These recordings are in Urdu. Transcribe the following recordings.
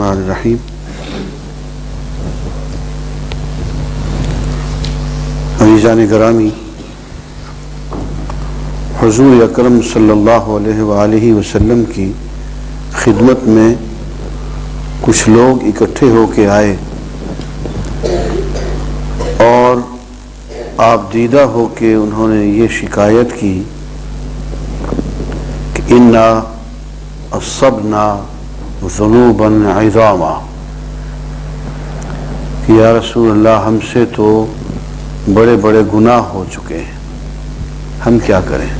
الرحمن الرحیم. عزیزان گرامی، حضور اکرم صلی اللہ علیہ وآلہ وسلم کی خدمت میں کچھ لوگ اکٹھے ہو کے آئے اور آپ دیدہ ہو کے انہوں نے یہ شکایت کی کہ انا اصبنا ذنوبا عظاما، کہ یا رسول اللہ ہم سے تو بڑے بڑے گناہ ہو چکے ہیں، ہم کیا کریں؟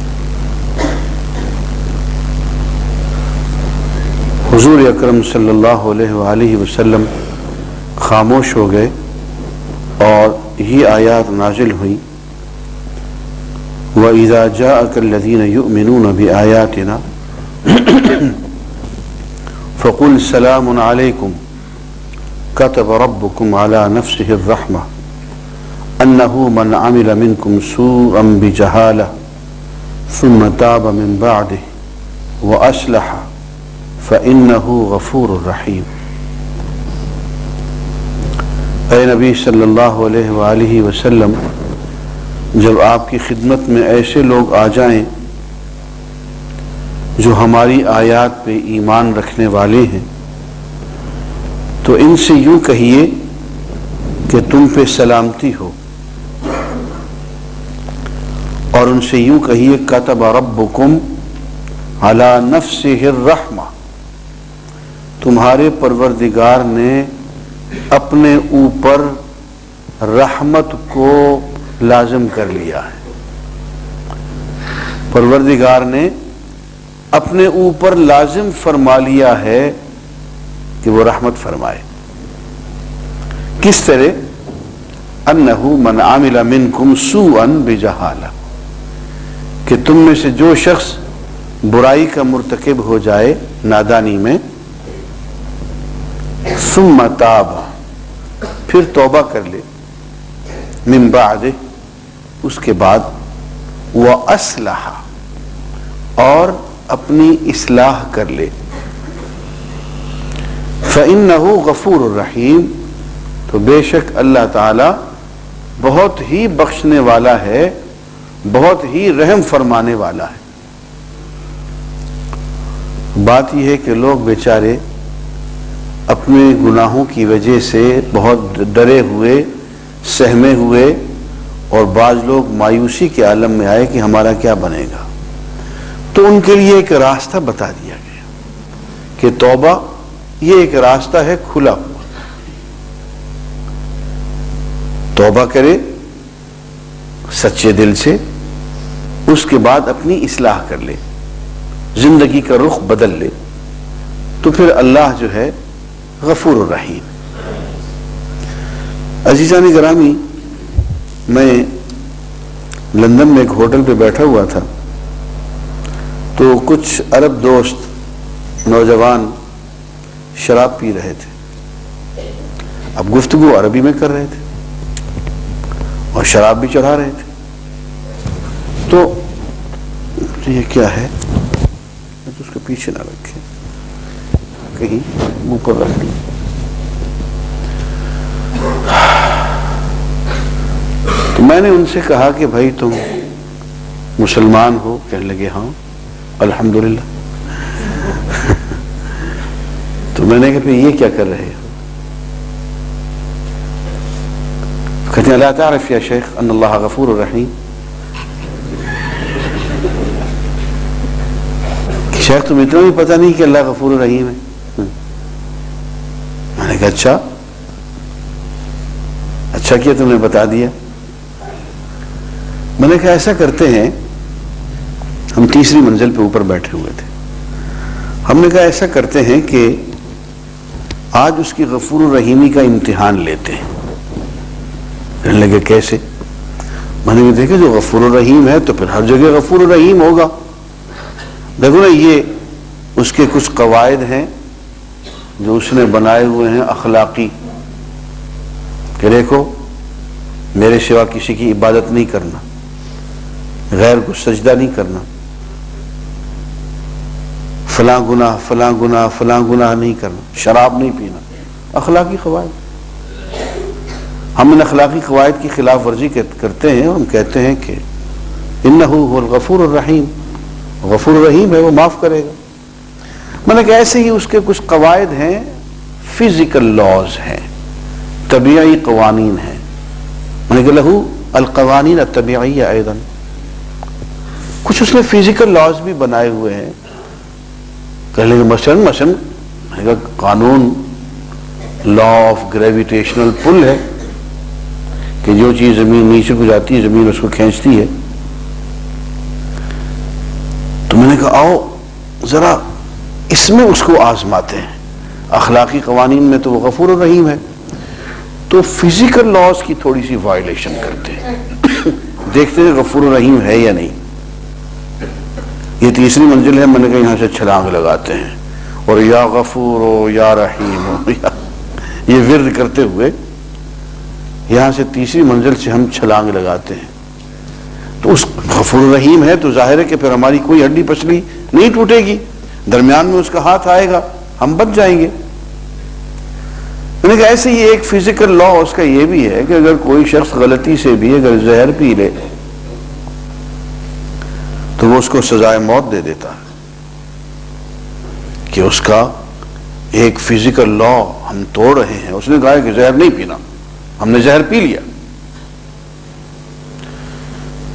حضور اکرم صلی اللہ علیہ وآلہ وسلم خاموش ہو گئے اور یہ آیات نازل ہوئی وَإِذَا جَاءَكَ الَّذِينَ يُؤْمِنُونَ بِآيَاتِنَا فَقُلْ سَلَامٌ عَلَيْكُمْ كَتَبَ رَبُّكُمْ عَلَى نَفْسِهِ الرَّحْمَةِ أَنَّهُ مَنْ عَمِلَ مِنْكُمْ سُوءًا بِجَهَالَةٍ ثُمَّ تَابَ مِنْ بَعْدِهِ وَأَصْلَحَ فَإِنَّهُ غَفُورٌ رَحِيمٌ. اے نبی صلی اللہ علیہ وآلہ وسلم، جب آپ کی خدمت میں ایسے لوگ آ جائیں جو ہماری آیات پہ ایمان رکھنے والے ہیں تو ان سے یوں کہیے کہ تم پہ سلامتی ہو، اور ان سے یوں کہیے کتب ربکم علی نفسہ الرحمہ، تمہارے پروردگار نے اپنے اوپر رحمت کو لازم کر لیا ہے. پروردگار نے اپنے اوپر لازم فرما لیا ہے کہ وہ رحمت فرمائے. کس طرح؟ انہ من عمل منکم سوءا بجہالہ، کہ تم میں سے جو شخص برائی کا مرتکب ہو جائے نادانی میں، ثم تاب، پھر توبہ کر لے، من بعد، اس کے بعد، وَأَصْلَحَ، اور اپنی اصلاح کر لے، فَإِنَّهُ غَفُورٌ الرحیم، تو بے شک اللہ تعالی بہت ہی بخشنے والا ہے، بہت ہی رحم فرمانے والا ہے. بات یہ ہے کہ لوگ بیچارے اپنے گناہوں کی وجہ سے بہت ڈرے ہوئے، سہمے ہوئے، اور بعض لوگ مایوسی کے عالم میں آئے کہ ہمارا کیا بنے گا. تو ان کے لیے ایک راستہ بتا دیا گیا کہ توبہ یہ ایک راستہ ہے کھلا ہوا. توبہ کرے سچے دل سے، اس کے بعد اپنی اصلاح کر لے، زندگی کا رخ بدل لے، تو پھر اللہ جو ہے غفور الرحیم. عزیزان گرامی، میں لندن میں ایک ہوٹل پہ بیٹھا ہوا تھا تو کچھ عرب دوست نوجوان شراب پی رہے تھے. اب گفتگو عربی میں کر رہے تھے اور شراب بھی چڑھا رہے تھے. تو یہ کیا ہے؟ اس کے پیچھے نہ رکھے، کہیں اوپر رکھ لیں. تو میں نے ان سے کہا کہ بھائی تم مسلمان ہو؟ کہنے لگے ہاں الحمدللہ. تو میں نے کہا پھر یہ کیا کر رہے ہو؟ کہتے ہیں لا تعرف یا شیخ ان اللہ غفور الرحیم. شیخ تم اتنا بھی پتہ نہیں کہ اللہ غفور الرحیم ہے؟ میں نے کہا اچھا کیا تم نے بتا دیا. میں نے کہا ایسا کرتے ہیں، ہم تیسری منزل پہ اوپر بیٹھے ہوئے تھے، ہم نے کہا ایسا کرتے ہیں کہ آج اس کی غفور الرحیمی کا امتحان لیتے ہیں. کہنے لگے کیسے؟ میں نے دیکھا جو غفور الرحیم ہے تو پھر ہر جگہ غفور الرحیم ہوگا. دیکھو نا، یہ اس کے کچھ قواعد ہیں جو اس نے بنائے ہوئے ہیں اخلاقی، کہ دیکھو میرے سوا کسی کی عبادت نہیں کرنا، غیر کو سجدہ نہیں کرنا، فلاں گناہ فلاں گناہ فلاں گناہ نہیں کرنا، شراب نہیں پینا، اخلاقی قواعد. ہم ان اخلاقی قواعد کی خلاف ورزی کرتے ہیں. ہم کہتے ہیں کہ انہ هو الغفور الرحیم، غفور الرحیم ہے، وہ معاف کرے گا. میں نے کہا ایسے ہی اس کے کچھ قواعد ہیں، فزیکل لاز ہیں، طبیعی قوانین ہیں. میں نے کہا لہو القوانین الطبیعیہ ایضا، کچھ اس نے فزیکل لاز بھی بنائے ہوئے ہیں. کہنے کہ مثلا قانون لا آف گریویٹیشنل پل ہے کہ جو چیز زمین نیچے کو جاتی ہے زمین اس کو کھینچتی ہے. تو میں نے کہا آؤ ذرا اس میں اس کو آزماتے ہیں. اخلاقی قوانین میں تو وہ غفور الرحیم ہے، تو فزیکل لاز کی تھوڑی سی وائلیشن کرتے ہیں، دیکھتے ہیں غفور الرحیم ہے یا نہیں. یہ تیسری منزل ہے. میں نے کہا یہاں سے چھلانگ لگاتے ہیں اور یا غفور ہو یا رحیم ہو یہ ورد کرتے ہوئے یہاں سے تیسری منزل سے ہم چھلانگ لگاتے ہیں. تو اس غفور الرحیم ہے تو ظاہر ہے کہ پھر ہماری کوئی ہڈی پسلی نہیں ٹوٹے گی، درمیان میں اس کا ہاتھ آئے گا، ہم بچ جائیں گے. میں نے کہا ایسے ہی ایک فزیکل لا اس کا یہ بھی ہے کہ اگر کوئی شخص غلطی سے بھی اگر زہر پی لے تو وہ اس کو سزائے موت دے دیتا ہے. کہ اس کا ایک فزیکل لا ہم توڑ رہے ہیں. اس نے کہا کہ زہر نہیں پینا، ہم نے زہر پی لیا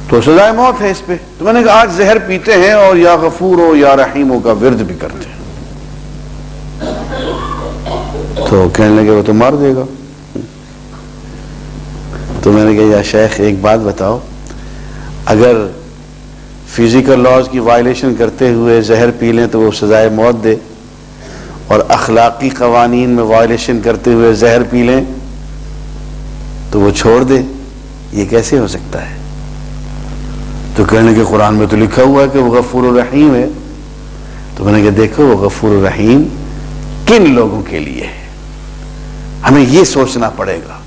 تو سزائے موت ہے اس پہ. تو میں نے کہا آج زہر پیتے ہیں اور یا غفور ہو یا رحیم ہو کا ورد بھی کرتے ہیں. تو کہنے لگے وہ تو مار دے گا. تو میں نے کہا یا شیخ ایک بات بتاؤ، اگر فزیکل لاز کی وائلیشن کرتے ہوئے زہر پی لیں تو وہ سزائے موت دے، اور اخلاقی قوانین میں وائلیشن کرتے ہوئے زہر پی لیں تو وہ چھوڑ دے، یہ کیسے ہو سکتا ہے؟ تو کہنے کہ قرآن میں تو لکھا ہوا ہے کہ وہ غفور الرحیم ہے. تو میں نے کہا دیکھو وہ غفور الرحیم کن لوگوں کے لیے ہے، ہمیں یہ سوچنا پڑے گا.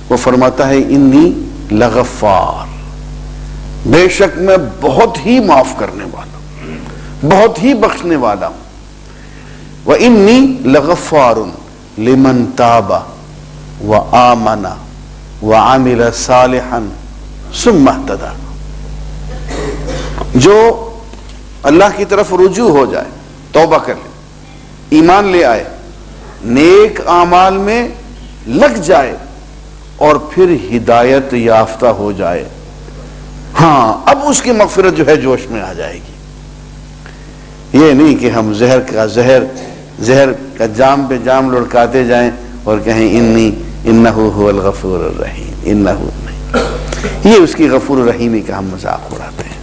وہ فرماتا ہے انی لغفار، بے شک میں بہت ہی معاف کرنے والا ہوں، بہت ہی بخشنے والا ہوں. وَإِنِّي لَغَفَّارٌ لِمَنْ تَابَ وَآمَنَ وَعَمِلَ صَالِحًا ثُمَّ اهْتَدَىٰ. جو اللہ کی طرف رجوع ہو جائے، توبہ کر لے، ایمان لے آئے، نیک اعمال میں لگ جائے اور پھر ہدایت یافتہ ہو جائے، ہاں اب اس کی مغفرت جو ہے جوش میں آ جائے گی. یہ نہیں کہ ہم زہر کا جام پہ جام لڑکاتے جائیں اور کہیں انہ هو الغفور الرحیم، انہ نہیں. یہ اس کی غفور الرحیمی کا ہم مذاق اڑاتے ہیں.